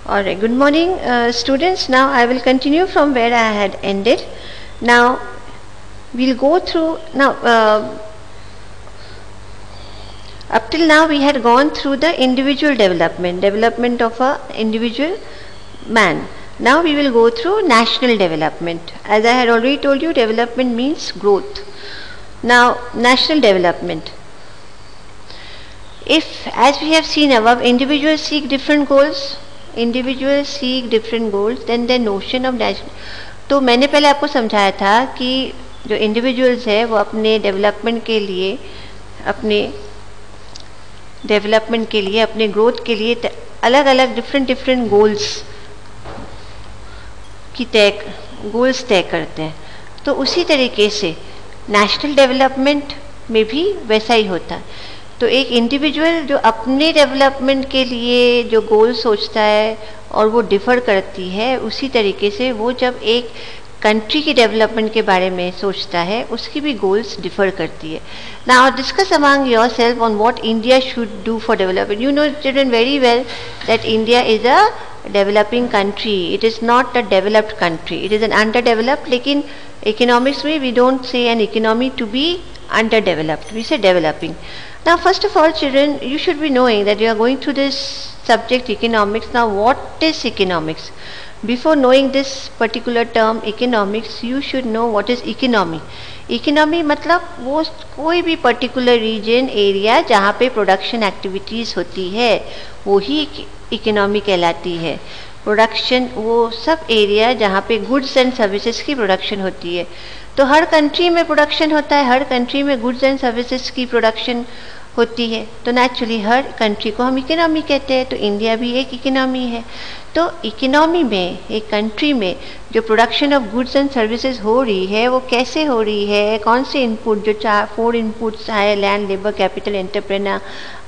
Alright, good morning students. Now I will continue from where I had ended. Now we'll go through, up till now we had gone through the individual development of a individual man. Now we will go through national development. As I had already told you, development means growth. Now national development. If, as we have seen above, individuals seek different goals, then the notion of national. तो मैंने पहले आपको समझाया था कि जो individuals है वो अपने डेवलपमेंट के लिए, अपने ग्रोथ के लिए अलग अलग डिफरेंट गोल्स तय करते हैं. तो उसी तरीके से नेशनल डेवलपमेंट में भी वैसा ही होता है. तो एक इंडिविजुअल जो अपने डेवलपमेंट के लिए जो गोल सोचता है और वो डिफ़र करती है, उसी तरीके से वो जब एक कंट्री की डेवलपमेंट के बारे में सोचता है, उसकी भी गोल्स डिफ़र करती है. Now discuss among yourself on what India should do for development. You know children very well that India is a developing country. It is not a developed country, it is an under developed. लेकिन economics में we don't say an economy to be underdeveloped, we say developing. Now first of all children, you should be knowing that you are going through this subject economics. Now what is economics? Before knowing this particular term economics, you should know what is economy. Economy मतलब वो कोई भी particular region area जहाँ पे production activities होती है वो ही economy कहलाती है. प्रोडक्शन वो सब एरिया जहाँ पे गुड्स एंड सर्विसेज की प्रोडक्शन होती है. तो हर कंट्री में प्रोडक्शन होता है, हर कंट्री में गुड्स एंड सर्विसेज की प्रोडक्शन होती है. तो नेचुरली हर कंट्री को हम इकोनॉमी कहते हैं. तो इंडिया भी एक इकोनॉमी है. तो इकोनॉमी में, एक कंट्री में जो production of goods and services हो रही है वो कैसे हो रही है, कौन से इनपुट, जो 4 इनपुट्स है, लैंड, लेबर, कैपिटल, एंटरप्रेन्योर,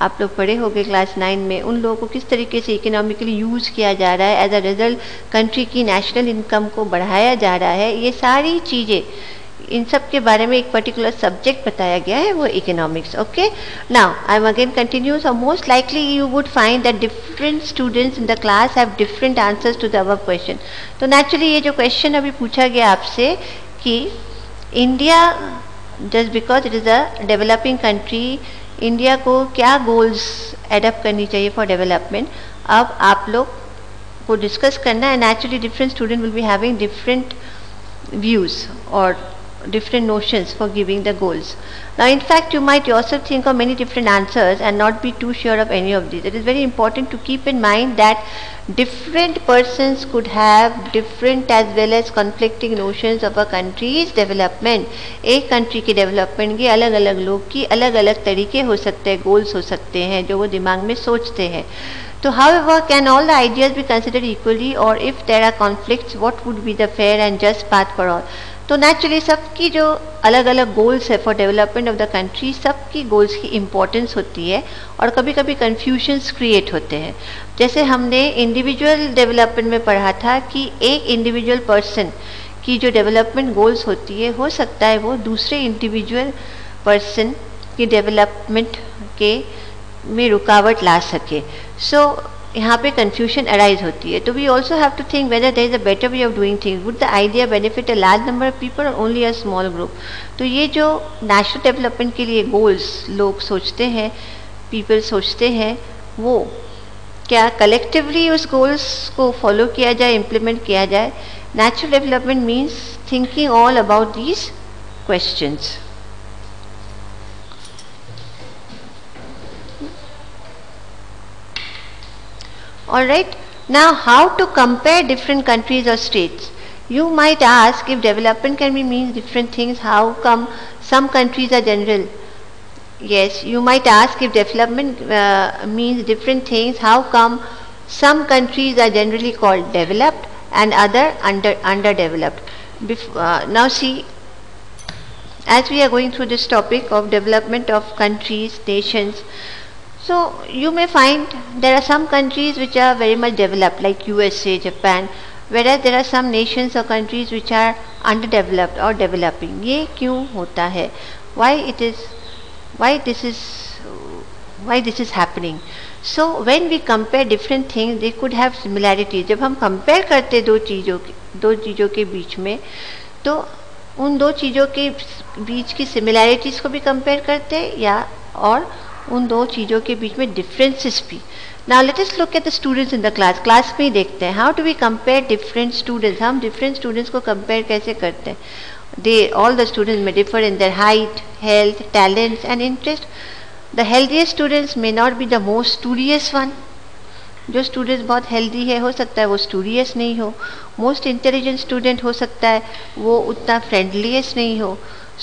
आप लोग पढ़े होंगे क्लास 9 में, उन लोगों को किस तरीके से इकोनॉमिकली यूज़ किया जा रहा है, एज अ रिजल्ट कंट्री की नेशनल इनकम को बढ़ाया जा रहा है. ये सारी चीज़ें, इन सब के बारे में एक पर्टिकुलर सब्जेक्ट बताया गया है, वो economics. Okay, now I am again continue. So most likely you would find that different students in the class have different answers to the above question. तो नेचुरली ये जो क्वेश्चन अभी पूछा गया आपसे कि India, just because it is a developing country, India को क्या गोल्स एडप्ट करनी चाहिए फॉर डेवलपमेंट, अब आप लोग को डिस्कस करना है. Naturally different student will be having different views or different notions for giving the goals. Now in fact you might yourself think of many different answers and not be too sure of any of these. It is very important to keep in mind that different persons could have different as well as conflicting notions of a country's development. एक country की development के अलग अलग लोग की अलग अलग तरीके हो सकते हैं, goals हो सकते हैं जो वो दिमाग में सोचते हैं. So however, can all the ideas be considered equally, or if there are conflicts, what would be the fair and just path for all? तो नेचुरली सबकी जो अलग अलग गोल्स है for development of the country, सबकी goals की importance होती है और कभी कभी कन्फ्यूजन्स क्रिएट होते हैं. जैसे हमने इंडिविजुअल डेवलपमेंट में पढ़ा था कि एक इंडिविजुअल पर्सन की जो डेवलपमेंट गोल्स होती है, हो सकता है वो दूसरे इंडिविजुअल पर्सन की डेवलपमेंट के में रुकावट ला सके. सो यहाँ पे कंफ्यूजन अराइज होती है. तो we also have to think whether there is a better way of doing things. Would the idea benefit a large number of people और ओनली अ स्मॉल ग्रुप. तो ये जो नेशनल डेवलपमेंट के लिए goals लोग सोचते हैं, पीपल सोचते हैं, वो क्या कलेक्टिवली उस गोल्स को फॉलो किया जाए, इम्प्लीमेंट किया जाए. Natural development means thinking all about these questions. Alright, now how to compare different countries or states? You might ask, if development can be means different things, how come some countries are general? Yes, you might ask, if development means different things, how come some countries are generally called developed and other underdeveloped? Now see, as we are going through this topic of development of countries, nations, so you may find there are some countries which are very much developed like USA, Japan, whereas there are some nations or countries which are underdeveloped or developing. ये क्यों होता है? Why this is happening? So when we compare different things they could have similarity. जब हम compare करते दो चीज़ों के बीच में, तो उन दो चीज़ों के बीच की सिमिलैरिटीज़ को भी कंपेयर करते हैं या और उन दो चीज़ों के बीच में डिफरेंसेस भी। Now let us look at the students in the class. Class में ही देखते हैं how do we compare different students. हम डिफरेंट स्टूडेंट्स को कंपेयर कैसे करते हैं। They all the students may differ in their height, health, talents and interest. The healthiest students may not be the most studious one. जो students बहुत healthy है हो सकता है वो स्टूडियस नहीं हो। मोस्ट इंटेलिजेंट स्टूडेंट हो सकता है वो उतना फ्रेंडलीएस्ट नहीं हो।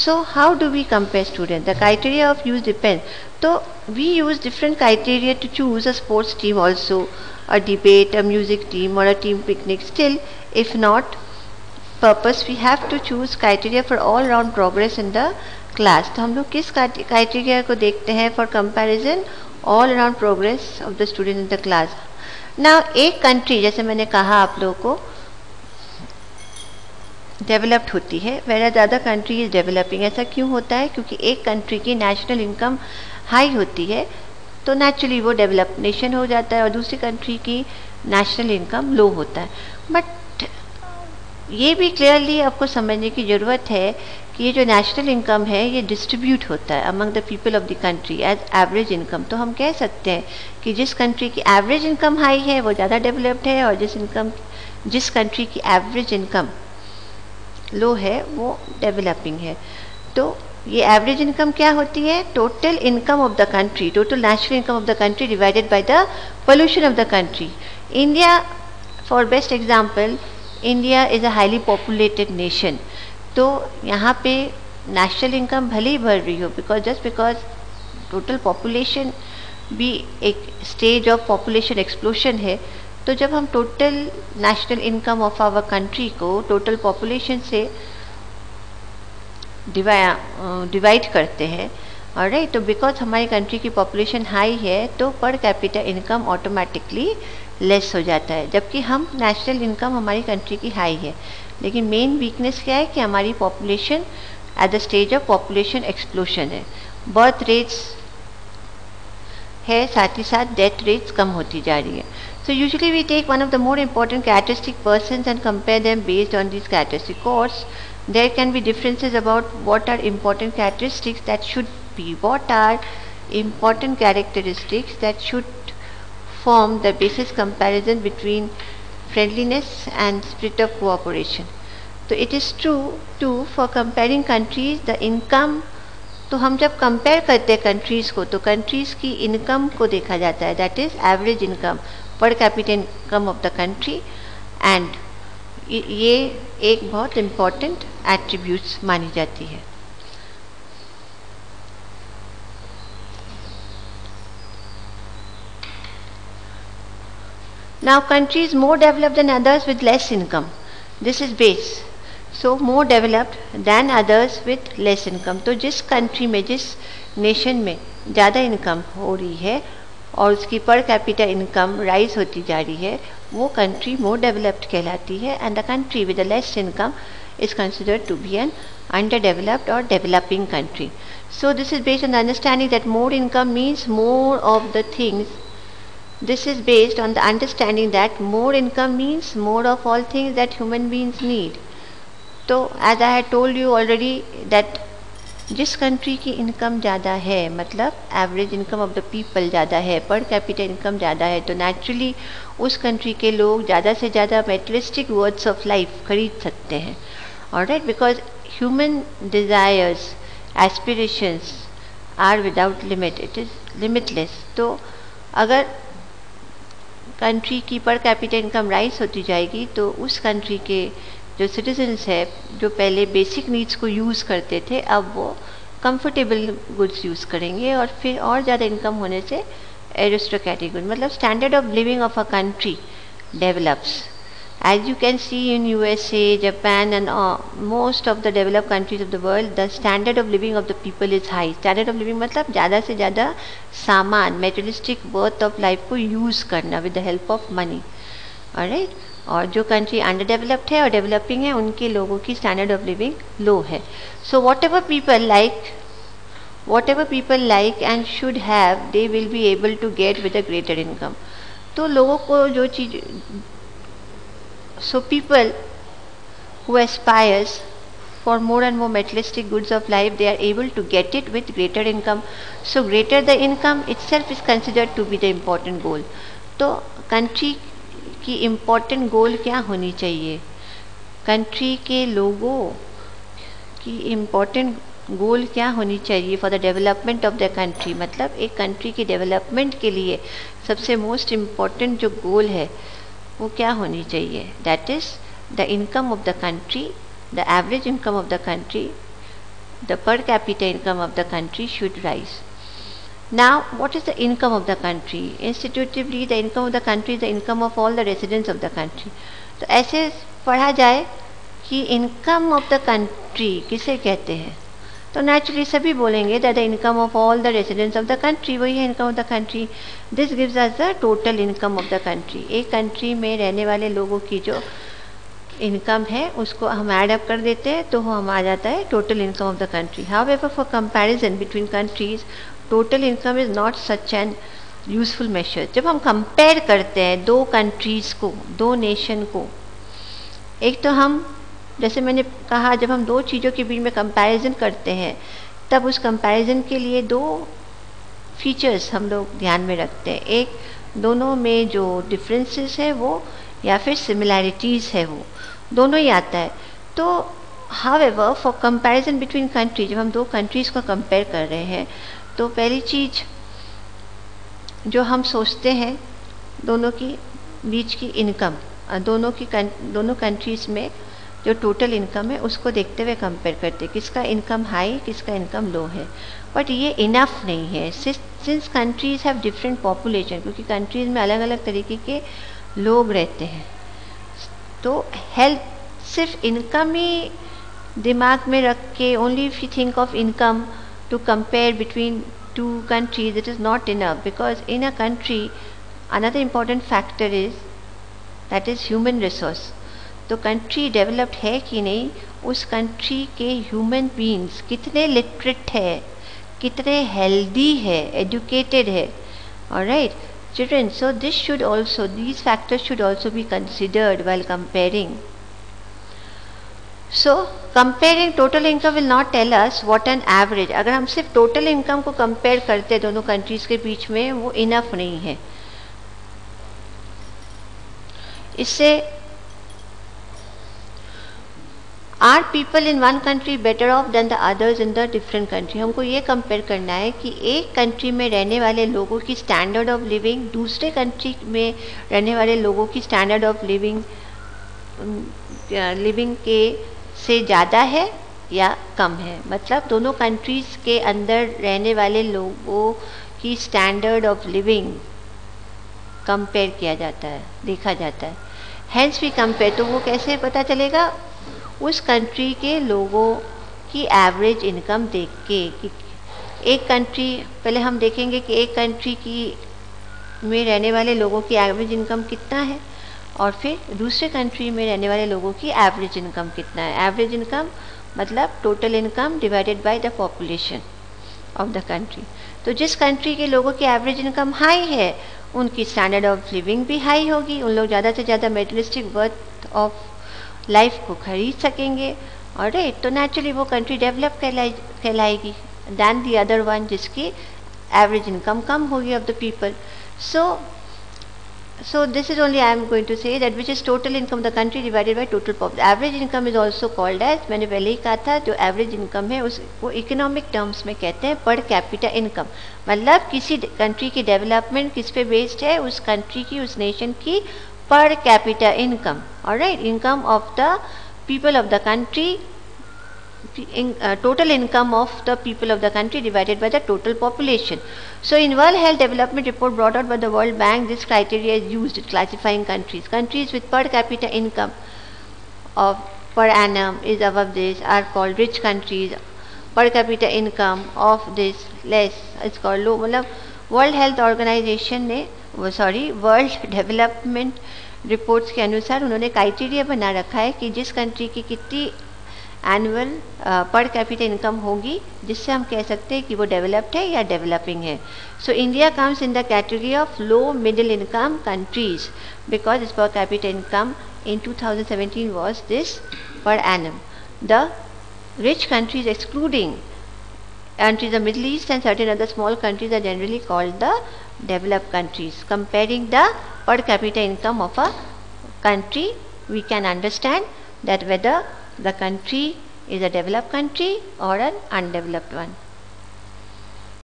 So how do we compare student. The criteria of use depend. तो we use different criteria to choose a sports team also, a debate, a music team और a team picnic. Still if not purpose we have to choose criteria for all round progress in the class. तो हम लोग किस क्राइटेरिया को देखते हैं for comparison all around progress of the student in the class. ना एक कंट्री जैसे मैंने कहा आप लोगों को डेवलप्ड होती है, वेरा ज़्यादा कंट्री इज डेवलपिंग। ऐसा क्यों होता है? क्योंकि एक कंट्री की नेशनल इनकम हाई होती है तो नेचुरली वो डेवलप नेशन हो जाता है, और दूसरी कंट्री की नेशनल इनकम लो होता है। बट ये भी क्लियरली आपको समझने की ज़रूरत है कि ये जो नेशनल इनकम है ये डिस्ट्रीब्यूट होता है among the people of the country as average income. तो हम कह सकते हैं कि जिस कंट्री की एवरेज इनकम हाई है वो ज़्यादा डेवलप्ड है, और जिस कंट्री की एवरेज इनकम लो है वो डेवलपिंग है। तो ये एवरेज इनकम क्या होती है? Total income of the country, total national income of the country divided by the pollution of the country. India for best example, India is a highly populated nation. तो यहाँ पे national income भले ही बढ़ रही हो, बिकॉज टोटल पॉपुलेशन भी एक stage of population explosion है। तो जब हम total national income of our country को टोटल पॉपुलेशन से डिवाइड करते हैं, ऑलराइट, तो बिकॉज हमारी कंट्री की पॉपुलेशन हाई है तो पर कैपिटा इनकम ऑटोमेटिकली लेस हो जाता है, जबकि हम नेशनल इनकम हमारी कंट्री की हाई है। लेकिन मेन वीकनेस क्या है कि हमारी population at the stage of population explosion है, बर्थ रेट्स है, साथ ही साथ डेथ रेट्स कम होती जा रही है। So usually we take one of the more important characteristic persons and compare them based on these characteristics. Of course, there can be differences about what are important characteristics that should be. What are important characteristics that should form the basis comparison between friendliness and spirit of cooperation. So it is true too for comparing countries, the income. तो हम जब compare करते हैं countries को तो countries की income को देखा जाता है, that is average income, per capita income of the country. And ये एक बहुत इम्पॉर्टेंट एट्रीब्यूट्स मानी जाती है। Now countries more developed than others with less income, this is base. So more developed than others with less income. तो जिस country में, जिस नेशन में ज़्यादा इनकम हो रही है और उसकी पर कैपिटा इनकम राइज होती जा रही है, वो कंट्री मोर डेवलप्ड कहलाती है। And the country with the less income is considered to be an underdeveloped or developing country. So this is based on the understanding that more income means more of the things. This is based on the understanding that more income means more of all things that human beings need. तो as I had told you already that जिस country की income ज़्यादा है, मतलब average income of the people ज़्यादा है, पर capita income ज़्यादा है, तो नेचुरली उस कंट्री के लोग ज़्यादा से ज़्यादा मेटेरियलिस्टिक वर्ड्स ऑफ लाइफ खरीद सकते हैं, alright, because human desires, aspirations are without limit, it is limitless. तो अगर कंट्री की पर कैपिटा इनकम राइज होती जाएगी तो उस कंट्री के जो सिटीजन्स है, जो पहले बेसिक नीड्स को यूज़ करते थे, अब वो कंफर्टेबल गुड्स यूज़ करेंगे, और फिर और ज़्यादा इनकम होने से एरिस्टोक्रेटिक गुड, मतलब standard of living of a country develops. As you can see in USA, Japan and most of the developed countries of the world, the standard of living of the people is high. Standard of living मतलब ज़्यादा से ज़्यादा सामान, materialistic worth of life को use करना with the help of money, alright. और जो country under developed है और डेवलपिंग है, उनके लोगों की स्टैंडर्ड ऑफ लिविंग लो है। So what ever people like whatever people like and should have they will be able to get with a greater income. तो लोगों को जो चीज़, so people who aspires for more and more materialistic goods of life, they are able to get it with greater income. So greater the income itself is considered to be the important goal. तो country की important गोल क्या होनी चाहिए, country के लोगों की important गोल क्या होनी चाहिए for the development of the country, मतलब एक कंट्री की डेवलपमेंट के लिए सबसे मोस्ट इम्पॉर्टेंट जो गोल है वो क्या होनी चाहिए, that is the income of the country, the average income of the country, the पर capita income of the country should rise. Now, what is the income of the country? Institutively, the income of the country is the income of all the residents of the country. तो ऐसे पढ़ा जाए कि income of the country किसे कहते हैं, तो naturally सभी बोलेंगे that the income of all the residents of the country, वही है income of the country. This gives us the total income of the country. एक कंट्री में रहने वाले लोगों की जो इनकम है उसको हम ऐड अप कर देते हैं तो हम आ जाता है total income of the country. However for comparison between countries total income is not such an useful measure. जब हम कंपेयर करते हैं दो कंट्रीज़ को, दो नेशन को, एक तो हम जैसे मैंने कहा जब हम दो चीज़ों के बीच में कंपैरिजन करते हैं तब उस कंपैरिजन के लिए दो फीचर्स हम लोग ध्यान में रखते हैं. एक, दोनों में जो डिफरेंसेस है वो या फिर सिमिलैरिटीज़ है वो दोनों ही आता है. तो however for comparison between country, जब हम दो कंट्रीज़ को कंपेयर कर रहे हैं तो पहली चीज़ जो हम सोचते हैं दोनों की बीच की इनकम, दोनों कंट्रीज़ में जो टोटल इनकम है उसको देखते हुए कंपेयर करते हैं किसका इनकम हाई किसका इनकम लो है. बट ये इनफ नहीं है since countries have different population, क्योंकि कंट्रीज़ में अलग अलग तरीके के लोग रहते हैं. तो हेल्थ सिर्फ इनकम ही दिमाग में रख के only if you think of income to compare between two countries, it is not enough, because in a country another important factor is that is human resource. तो country developed है कि नहीं, उस country के human beings कितने literate है, कितने healthy है, educated है. Alright children, so these factors should also be considered while comparing. So comparing total income will not tell us what an average. अगर हम सिर्फ टोटल इनकम को कंपेयर करते हैं दोनों कंट्रीज़ के बीच में, वो इनफ नहीं है. इससे are people in one country better of then the others in the different country. हमको ये कंपेयर करना है कि एक कंट्री में रहने वाले लोगों की स्टैंडर्ड ऑफ लिविंग दूसरे कंट्री में रहने वाले लोगों की स्टैंडर्ड ऑफ लिविंग के से ज़्यादा है या कम है. मतलब दोनों कंट्रीज़ के अंदर रहने वाले लोगों की स्टैंडर्ड ऑफ लिविंग कंपेयर किया जाता है, देखा जाता है. हेंस वी कंपेयर, तो वो कैसे पता चलेगा, उस कंट्री के लोगों की एवरेज इनकम देख के. कि एक कंट्री, पहले हम देखेंगे कि एक कंट्री की में रहने वाले लोगों की एवरेज इनकम कितना है और फिर दूसरे कंट्री में रहने वाले लोगों की एवरेज इनकम कितना है. एवरेज इनकम मतलब total income divided by the population of the country. तो जिस कंट्री के लोगों की एवरेज इनकम हाई है उनकी स्टैंडर्ड ऑफ लिविंग भी हाई होगी, उन लोग ज़्यादा से ज़्यादा मेटेरियलिस्टिक वर्थ ऑफ लाइफ को खरीद सकेंगे. और तो नेचुरली वो कंट्री डेवलप कहलाएगी दैन दी अदर वन जिसकी एवरेज इनकम कम होगी of the people. So this is only I am going to say that which is total income of the country divided by total population. Average income is also called as, मैंने पहले ही कहा था, जो average income है उसको economic terms में कहते हैं पर कैपिटा इनकम. मतलब किसी कंट्री की डेवलपमेंट किस पे बेस्ड है, उस कंट्री की, उस नेशन की पर capita income. Alright, income of the people of the country, total income of the people of the country divided by the total population. So in World Health Development Report brought out by the World Bank, this criteria is used in classifying countries. Countries with per capita income of per annum is above this are called rich countries. Per capita income of this less is called low. मतलब world health organisation ने world development reports के अनुसार उन्होंने criteria बना रखा है कि जिस कंट्री की कितनी एनुअल पर कैपिटा इनकम होगी, जिससे हम कह सकते हैं कि वो डेवलप्ड है या डेवलपिंग है. So India comes in the category of low middle income countries because it's पर capita income in 2017 was this per annum. The rich countries excluding countries, the Middle East and certain other small countries are generally called the developed countries. Comparing the per capita income of a country, we can understand that whether the country is a developed country or an undeveloped one.